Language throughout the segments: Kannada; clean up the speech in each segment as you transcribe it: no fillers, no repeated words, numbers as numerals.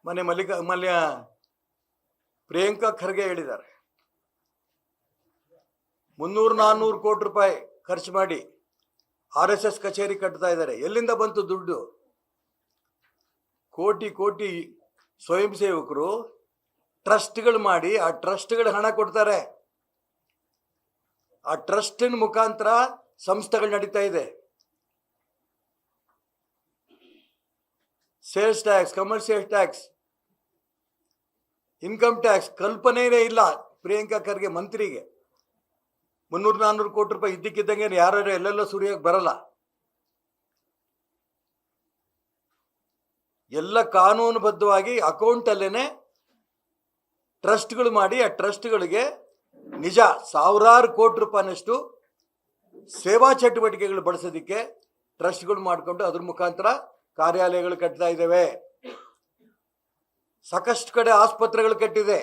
ಮೊನ್ನೆ ಪ್ರಿಯಾಂಕಾ ಖರ್ಗೆ ಹೇಳಿದ್ದಾರೆ, 300-400 ಕೋಟಿ ರೂಪಾಯಿ ಖರ್ಚು ಮಾಡಿ RSS ಕಚೇರಿ ಕಟ್ತಾ ಇದ್ದಾರೆ. ಎಲ್ಲಿಂದ ಬಂತು ದುಡ್ಡು? ಕೋಟಿ ಕೋಟಿ ಸ್ವಯಂ ಸೇವಕರು ಟ್ರಸ್ಟ್ಗಳು ಮಾಡಿ ಆ ಟ್ರಸ್ಟ್ಗಳು ಹಣ ಕೊಡ್ತಾರೆ. ಆ ಟ್ರಸ್ಟಿನ ಮುಖಾಂತರ ಸಂಸ್ಥೆಗಳು ನಡೀತಾ ಇದೆ. Sales tax, commercial tax, income tax ಕಲ್ಪನೆಯೇ ಇಲ್ಲ ಪ್ರಿಯಾಂಕಾ ಖರ್ಗೆ ಮಂತ್ರಿಗೆ. 300-400 ಕೋಟಿ ರೂಪಾಯಿ ಇದ್ದಕ್ಕಿದ್ದಂಗೆ ಯಾರು ಎಲ್ಲೆಲ್ಲ ಸುರಿಯೋಕೆ ಬರಲ್ಲ. ಎಲ್ಲ ಕಾನೂನುಬದ್ಧವಾಗಿ ಅಕೌಂಟಲ್ಲೇನೆ ಟ್ರಸ್ಟ್ಗಳು ಮಾಡಿ ಆ ಟ್ರಸ್ಟ್ಗಳಿಗೆ ನಿಜ ಸಾವಿರಾರು ಕೋಟಿ ರೂಪಾಯಿನಷ್ಟು ಸೇವಾ ಚಟುವಟಿಕೆಗಳು ಬಳಸೋದಕ್ಕೆ ಟ್ರಸ್ಟ್ಗಳು ಮಾಡಿಕೊಂಡು ಅದ್ರ ಮುಖಾಂತರ ಕಾರ್ಯಾಲಯಗಳು ಕಟ್ತಾ ಇದ್ದೇವೆ. ಸಾಕಷ್ಟು ಕಡೆ ಆಸ್ಪತ್ರೆಗಳು ಕಟ್ಟಿದೆ,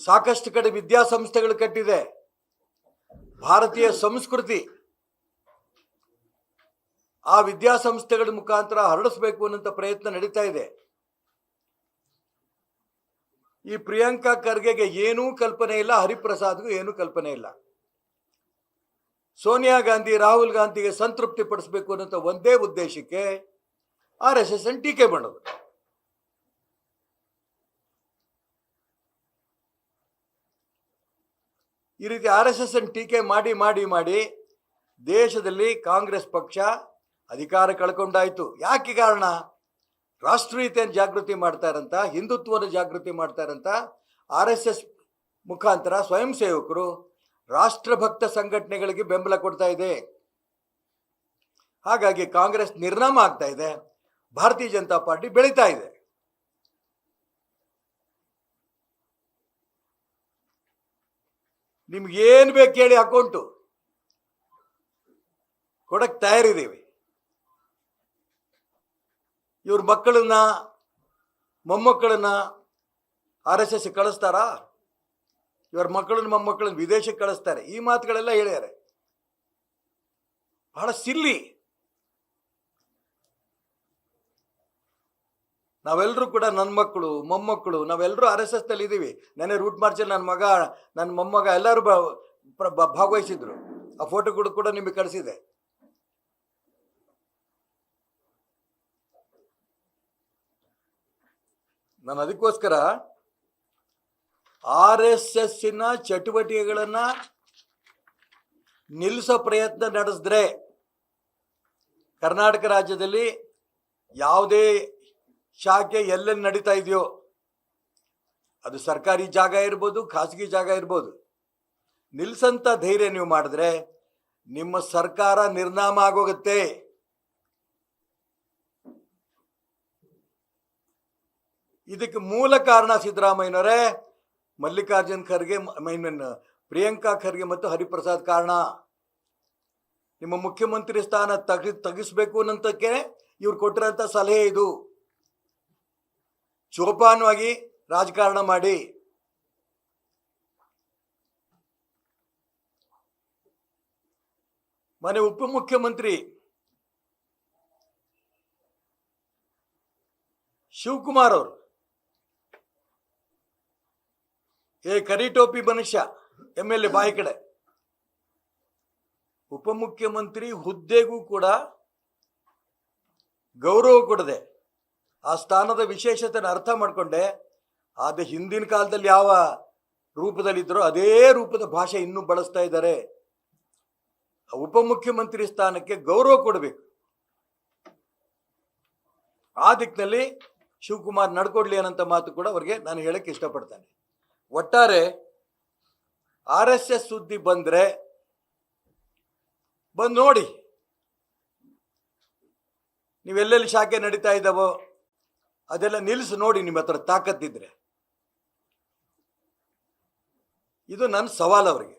ಸಾಕಷ್ಟು ಕಡೆ ವಿದ್ಯಾಸಂಸ್ಥೆಗಳು ಕಟ್ಟಿದೆ. ಭಾರತೀಯ ಸಂಸ್ಕೃತಿ ಆ ವಿದ್ಯಾಸಂಸ್ಥೆಗಳ ಮುಖಾಂತರ ಹರಡಿಸಬೇಕು ಅನ್ನೋಂಥ ಪ್ರಯತ್ನ ನಡೀತಾ ಇದೆ. ಈ ಪ್ರಿಯಾಂಕಾ ಖರ್ಗೆಗೆ ಏನೂ ಕಲ್ಪನೆ ಇಲ್ಲ, ಹರಿಪ್ರಸಾದ್ಗೂ ಏನೂ ಕಲ್ಪನೆ ಇಲ್ಲ. ಸೋನಿಯಾ ಗಾಂಧಿ, ರಾಹುಲ್ ಗಾಂಧಿಗೆ ಸಂತೃಪ್ತಿ ಪಡಿಸಬೇಕು ಅನ್ನೋಂಥ ಒಂದೇ ಉದ್ದೇಶಕ್ಕೆ RSS ಅನ್ನು ಟೀಕೆ ಮಾಡೋದು. ಈ ರೀತಿ RSS ಅನ್ನು ಟೀಕೆ ಮಾಡಿ ಮಾಡಿ ಮಾಡಿ ದೇಶದಲ್ಲಿ ಕಾಂಗ್ರೆಸ್ ಪಕ್ಷ ಅಧಿಕಾರ ಕಳ್ಕೊಂಡಾಯ್ತು. ಯಾಕೆ ಕಾರಣ? ರಾಷ್ಟ್ರೀಯತೆಯನ್ನು ಜಾಗೃತಿ ಮಾಡ್ತಾರಂತ, ಹಿಂದುತ್ವವನ್ನು ಜಾಗೃತಿ ಮಾಡ್ತಾರಂತ RSS ಮುಖಾಂತರ ಸ್ವಯಂ ಸೇವಕರು ರಾಷ್ಟ್ರಭಕ್ತ ಸಂಘಟನೆಗಳಿಗೆ ಬೆಂಬಲ ಕೊಡ್ತಾ ಇದೆ. ಹಾಗಾಗಿ ಕಾಂಗ್ರೆಸ್ ನಿರ್ನಾಮ ಆಗ್ತಾ ಇದೆ, ಭಾರತೀಯ ಜನತಾ ಪಾರ್ಟಿ ಬೆಳೀತಾ ಇದೆ. ನಿಮ್ಗೇನು ಬೇಕು ಹೇಳಿ ಅಕೌಂಟು ಕೊಡಕ್ಕೆ ತಯಾರಿದ್ದೀವಿ. ಇವ್ರ ಮಕ್ಕಳನ್ನ ಮೊಮ್ಮಕ್ಕಳನ್ನ RSS ಕಳಿಸ್ತಾರಾ? ಇವರ ಮಕ್ಕಳನ್ನ ಮೊಮ್ಮಕ್ಕಳನ್ನ ವಿದೇಶಕ್ಕೆ ಕಳಿಸ್ತಾರೆ. ಈ ಮಾತುಗಳೆಲ್ಲ ಹೇಳ್ಯಾರೆ. ಬಹಳ ಸಿಲ್ಲಿ. ನಾವೆಲ್ಲರೂ ಕೂಡ ನನ್ನ ಮಕ್ಕಳು ಮೊಮ್ಮಕ್ಕಳು ನಾವೆಲ್ಲರೂ RSS ನಲ್ಲಿ ಇದ್ದೀವಿ. ನೆನ್ನೆ ರೂಟ್ ಮಾರ್ಚಲ್ಲಿ ನನ್ನ ಮಗ, ನನ್ನ ಮೊಮ್ಮಗ ಎಲ್ಲರೂ ಭಾಗವಹಿಸಿದ್ರು. ಆ ಫೋಟೋಗಳು ಕೂಡ ನಿಮಗೆ ಕಳಿಸಿದೆ. ನಾನು ಅದಕ್ಕೋಸ್ಕರ RSSನ ಚಟುವಟಿಕೆಗಳನ್ನು ನಿಲ್ಲಿಸೋ ಪ್ರಯತ್ನ ನಡೆಸಿದ್ರೆ ಕರ್ನಾಟಕ ರಾಜ್ಯದಲ್ಲಿ ಯಾವುದೇ ಶಾಖೆ ಎಲ್ಲೆಲ್ಲಿ ನಡೀತಾ ಇದೆಯೋ, ಅದು ಸರ್ಕಾರಿ ಜಾಗ ಇರ್ಬೋದು, ಖಾಸಗಿ ಜಾಗ ಇರ್ಬೋದು, ನಿಲ್ಲಿಸಂತ ಧೈರ್ಯ ನೀವು ಮಾಡಿದ್ರೆ ನಿಮ್ಮ ಸರ್ಕಾರ ನಿರ್ನಾಮ ಆಗೋಗುತ್ತೆ. ಇದಕ್ಕೆ ಮೂಲ ಕಾರಣ ಸಿದ್ದರಾಮಯ್ಯನವರೇ, ಮಲ್ಲಿಕಾರ್ಜುನ್ ಖರ್ಗೆ, ಪ್ರಿಯಾಂಕಾ ಖರ್ಗೆ ಮತ್ತು ಹರಿಪ್ರಸಾದ್ ಕಾರಣ. ನಿಮ್ಮ ಮುಖ್ಯಮಂತ್ರಿ ಸ್ಥಾನ ತೆಗಿಸ್ಬೇಕು ಅನ್ನೋಂಥಕ್ಕೆ ಇವ್ರು ಕೊಟ್ಟಿರೋಂಥ ಸಲಹೆ ಇದು. ಜೋಪಾನವಾಗಿ ರಾಜಕಾರಣ ಮಾಡಿ. ಮನೆ ಉಪಮುಖ್ಯಮಂತ್ರಿ ಶಿವಕುಮಾರ್ ಅವರು, ಕರಿ ಟೋಪಿ ಮನುಷ್ಯ, MLA ಬಾಯಿ ಕಡೆ, ಉಪಮುಖ್ಯಮಂತ್ರಿ ಹುದ್ದೆಗೂ ಕೂಡ ಗೌರವ ಕೊಡದೆ ಆ ಸ್ಥಾನದ ವಿಶೇಷತೆಯನ್ನು ಅರ್ಥ ಮಾಡಿಕೊಂಡೆ ಅದು ಹಿಂದಿನ ಕಾಲದಲ್ಲಿ ಯಾವ ರೂಪದಲ್ಲಿದ್ದರೋ ಅದೇ ರೂಪದ ಭಾಷೆ ಇನ್ನೂ ಬಳಸ್ತಾ ಇದ್ದಾರೆ. ಉಪಮುಖ್ಯಮಂತ್ರಿ ಸ್ಥಾನಕ್ಕೆ ಗೌರವ ಕೊಡಬೇಕು. ಆ ದಿಕ್ಕಿನಲ್ಲಿ ಶಿವಕುಮಾರ್ ನಡ್ಕೊಡ್ಲಿ ಅನ್ನೋಂಥ ಮಾತು ಕೂಡ ಅವ್ರಿಗೆ ನಾನು ಹೇಳಕ್ಕೆ ಇಷ್ಟಪಡ್ತೇನೆ. ಒಟ್ಟಾರೆ RSS ಸುದ್ದಿ ಬಂದರೆ ಬಂದು ನೋಡಿ, ನೀವೆಲ್ಲೆಲ್ಲಿ ಶಾಖೆ ನಡೀತಾ ಇದ್ದಾವೋ ಅದೆಲ್ಲ ನಿಲ್ಲಿಸಿ ನೋಡಿ, ನಿಮ್ಮ ಹತ್ರ ತಾಕತ್ತಿದ್ರೆ. ಇದು ನನ್ನ ಸವಾಲು ಅವರಿಗೆ.